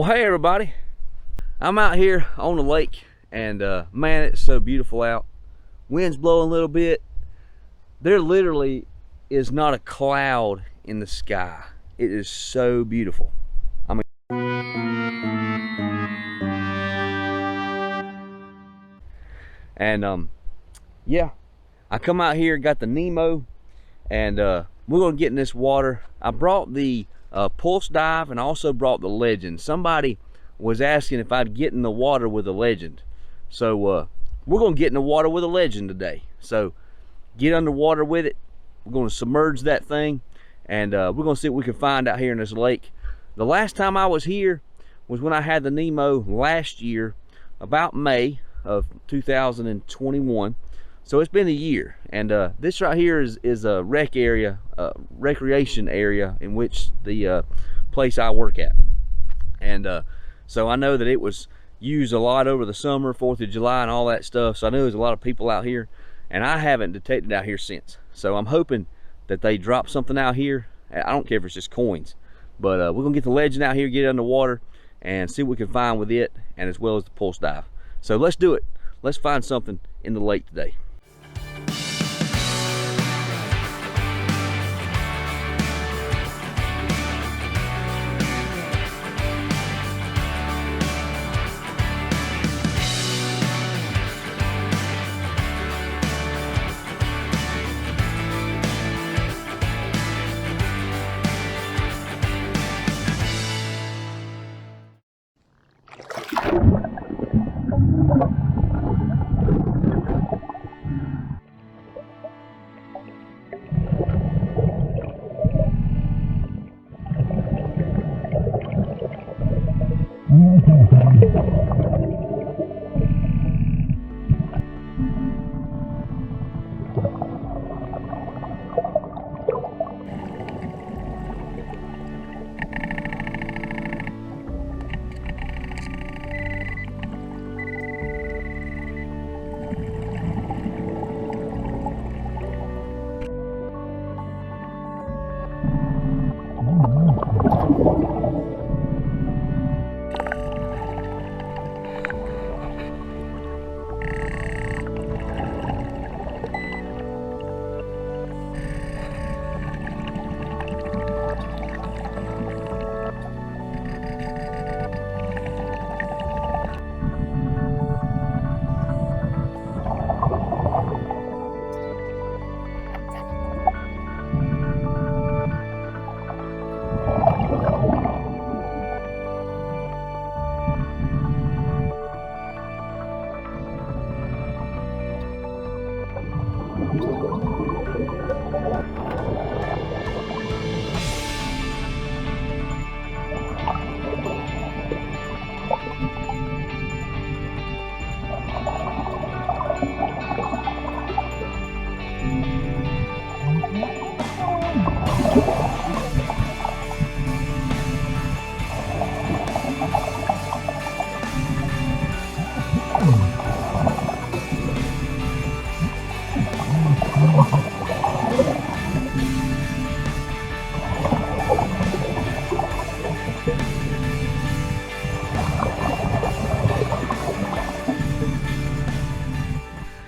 Well, hey everybody, I'm out here on the lake and man, it's so beautiful out. Wind's blowing a little bit. There literally is not a cloud in the sky. It is so beautiful. Yeah, I come out here, got the Nemo, and we're gonna get in this water. I brought the pulse dive and I also brought the Legend. Somebody was asking if I'd get in the water with a Legend, so we're gonna get in the water with a Legend today. So get underwater with it. We're gonna submerge that thing, and we're gonna see what we can find out here in this lake. The last time I was here was when I had the Nemo last year, about May of 2021. So it's been a year, and this right here is a rec area, recreation area in which the place I work at. And so I know that it was used a lot over the summer, 4th of July and all that stuff. So I know there's a lot of people out here, and I haven't detected out here since. So I'm hoping that they drop something out here. I don't care if it's just coins, but we're gonna get the Legend out here, get it underwater, and see what we can find with it, and as well as the pulse dive. So let's do it. Let's find something in the lake today.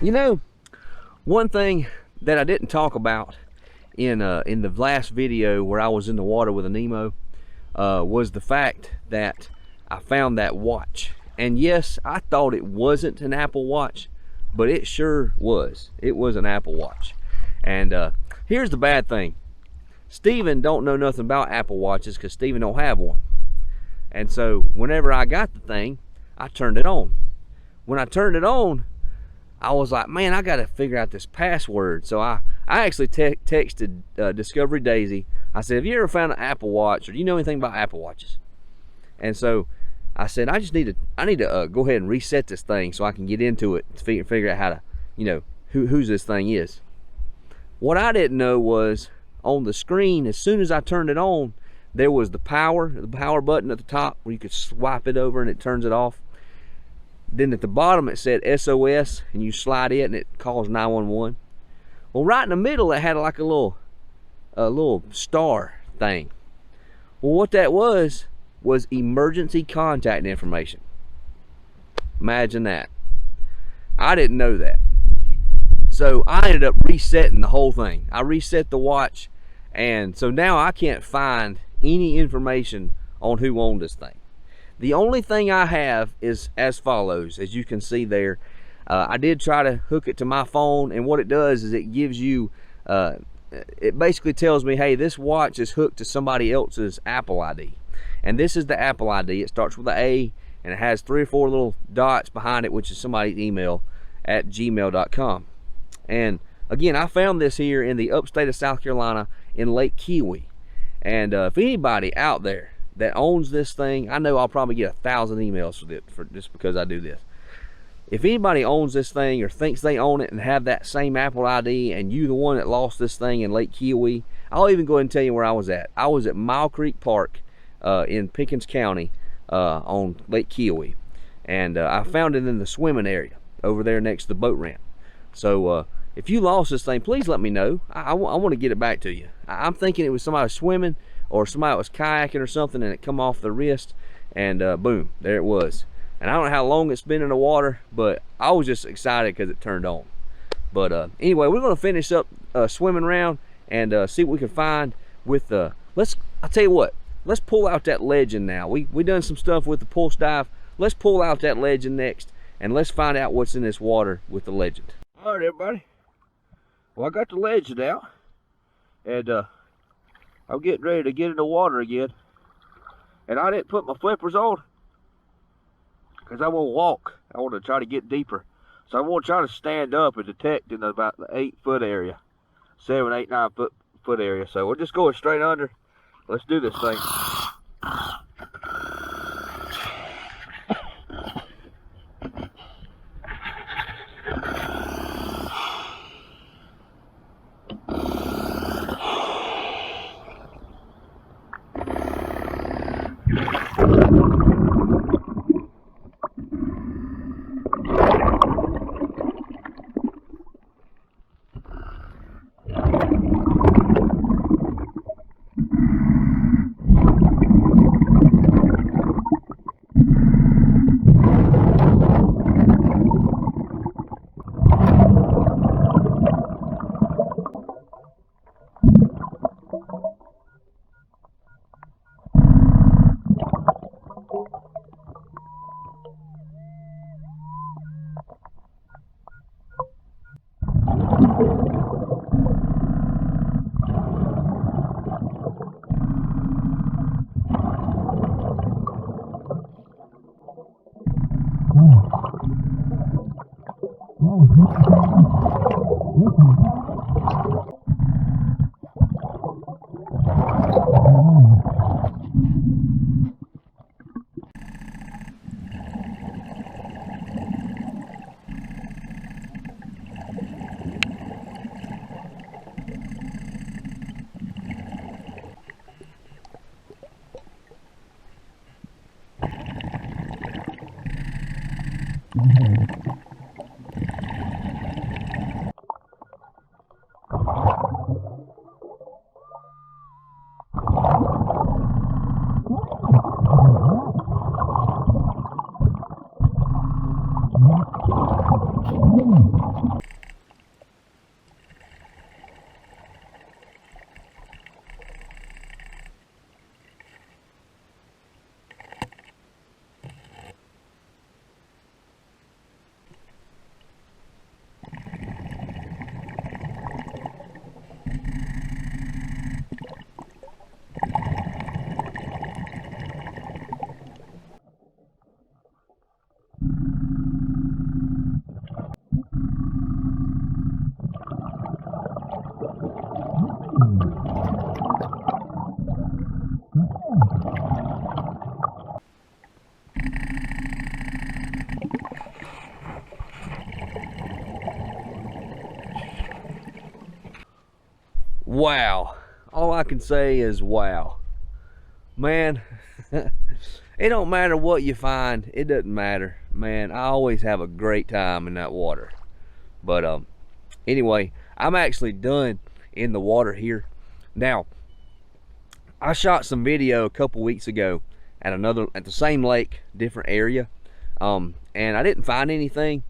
You know, one thing that I didn't talk about in the last video where I was in the water with a Nemo was the fact that I found that watch. And yes, I thought it wasn't an Apple Watch, but it sure was. It was an Apple Watch. And here's the bad thing. Steven don't know nothing about Apple Watches because Steven don't have one. And so whenever I got the thing, I turned it on. When I turned it on, I was like, man, I got to figure out this password. So I actually texted Discovery Daisy. I said, have you ever found an Apple Watch, or do you know anything about Apple Watches? And so I said, I need to go ahead and reset this thing so I can get into it to figure out how to, you know, whose this thing is. What I didn't know was on the screen, as soon as I turned it on, there was the power button at the top where you could swipe it over and it turns it off. Then at the bottom it said SOS, and you slide it and it calls 911. Well, right in the middle it had like a little star thing. Well, what that was was emergency contact information. Imagine that. I didn't know that. So I ended up resetting the whole thing. I reset the watch, and so now I can't find any information on who owned this thing. The only thing I have is as follows. As you can see there, I did try to hook it to my phone, and what it does is it gives you, it basically tells me, hey, this watch is hooked to somebody else's Apple ID. And this is the Apple ID. It starts with an A, and it has 3 or 4 little dots behind it, which is somebody's email at gmail.com. And again, I found this here in the upstate of South Carolina in Lake Kiwi. And if anybody out there that owns this thing, I know I'll probably get 1,000 emails for just because I do this. If anybody owns this thing or thinks they own it and have that same Apple ID, and you the one that lost this thing in Lake Kiwi, I'll even go ahead and tell you where I was at. I was at Mile Creek Park in Pickens County on Lake Kiwi. And I found it in the swimming area over there next to the boat ramp. So if you lost this thing, please let me know. I want to get it back to you. I'm thinking it was somebody swimming or somebody that was kayaking or something, and it come off the wrist, and boom, there it was. And I don't know how long it's been in the water, but I was just excited because it turned on. But anyway, we're going to finish up swimming around and see what we can find with I'll tell you what, let's pull out that Legend now. We done some stuff with the pulse dive. Let's pull out that Legend next, and let's find out what's in this water with the Legend. All right, everybody. Well, I got the Legend out, and I'm getting ready to get in the water again. And I didn't put my flippers on because I want to walk. I want to try to get deeper. So I want to try to stand up and detect in about the 8-foot area, 7, 8, 9 foot area. So we're just going straight under. Let's do this thing. Wow. All I can say is wow. Man, it don't matter what you find. It doesn't matter. Man, I always have a great time in that water. But anyway, I'm actually done in the water here. Now, I shot some video a couple weeks ago at the same lake, different area, and I didn't find anything.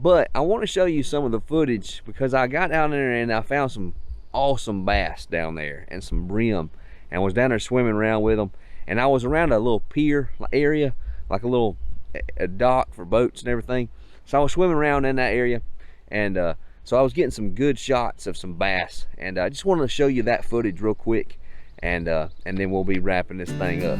But I want to show you some of the footage, because I got down there and I found some awesome bass down there and some brim, and was down there swimming around with them. And I was around a little pier area, like a dock for boats and everything. So I was swimming around in that area, and so I was getting some good shots of some bass. And I just wanted to show you that footage real quick, and then we'll be wrapping this thing up.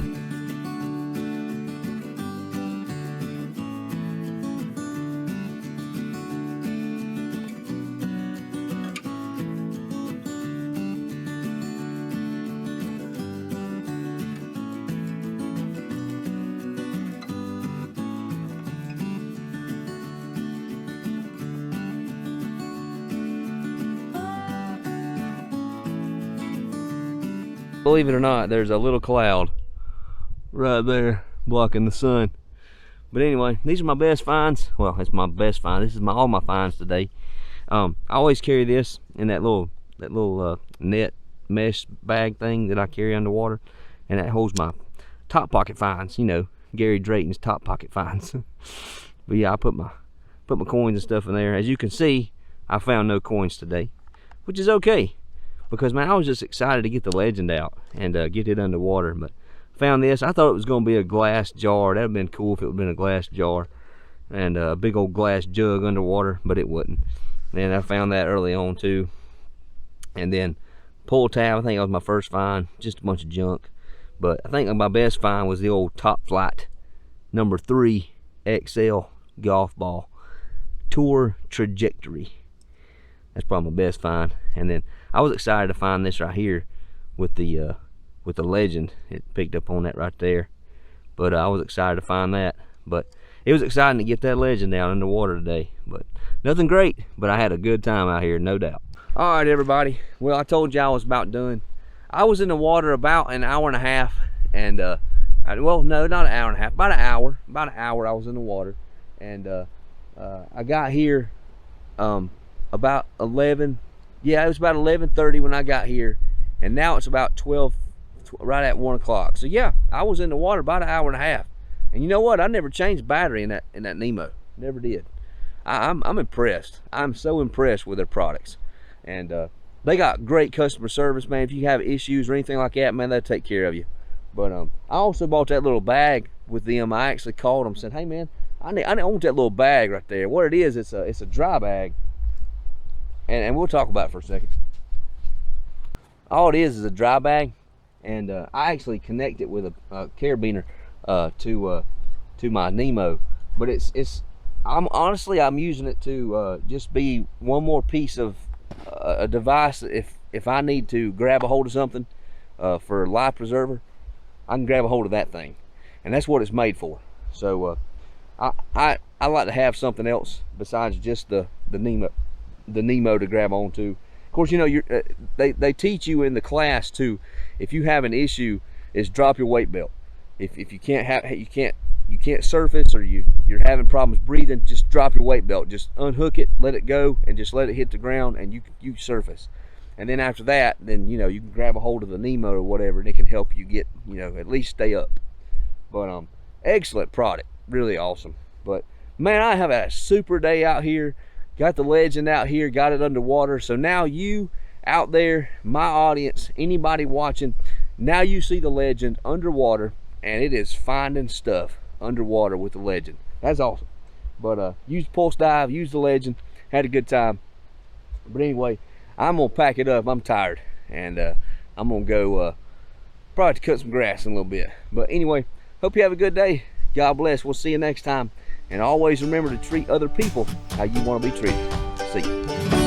Believe it or not, there's a little cloud right there blocking the sun. But anyway, these are my best finds. Well, it's my best find. This is all my finds today. I always carry this in that little net mesh bag thing that I carry underwater, and that holds my top pocket finds. You know, Gary Drayton's top pocket finds. But yeah, I put my coins and stuff in there. As you can see, I found no coins today, which is okay, because man, I was just excited to get the Legend out and get it underwater. But found this. I thought it was going to be a glass jar. That would have been cool if it would have been a glass jar and a big old glass jug underwater, but it wasn't. And I found that early on too. And then pull tab, I think that was my first find. Just a bunch of junk. But I think my best find was the old Top Flight number 3 XL golf ball, Tour Trajectory. That's probably my best find. And then I was excited to find this right here with the Legend. It picked up on that right there. But I was excited to find that. But it was exciting to get that Legend down underwater today. But nothing great, but I had a good time out here, no doubt. All right, everybody. Well, I told you I was about done. I was in the water about an hour and a half, and well, no, not an hour and a half, about an hour. About an hour I was in the water, and I got here about 11. Yeah, it was about 11:30 when I got here, and now it's about 12, right at 1 o'clock. So yeah, I was in the water about an hour and a half. And you know what? I never changed battery in that Nemo. Never did. I'm impressed. I'm so impressed with their products, and they got great customer service, man. If you have issues or anything like that, man, they'll take care of you. But I also bought that little bag with them. I actually called them and said, hey man, I want that little bag right there. What it is, it's a dry bag. And we'll talk about it for a second. All it is a dry bag, and I actually connect it with a carabiner to my Nemo. But I'm using it to just be one more piece of a device. If I need to grab a hold of something for a life preserver, I can grab a hold of that thing, and that's what it's made for. So I like to have something else besides just the Nemo to grab onto. Of course, you know, they teach you in the class too, if you have an issue, is drop your weight belt. If you can't surface, or you're having problems breathing, just drop your weight belt. Just unhook it, let it go, and just let it hit the ground, and you surface. And then after that, then you know, you can grab a hold of the Nemo or whatever, and it can help you get, you know, at least stay up. But excellent product, really awesome. But man, I have a super day out here. Got the Legend out here, got it underwater. So now you out there, my audience, anybody watching, now you see the Legend underwater, and it is finding stuff underwater with the Legend. That's awesome. But use Pulse Dive, use the Legend, had a good time. But anyway, I'm gonna pack it up. I'm tired, and I'm gonna go probably cut some grass in a little bit. But anyway, hope you have a good day. God bless. We'll see you next time. And always remember to treat other people how you want to be treated. See you.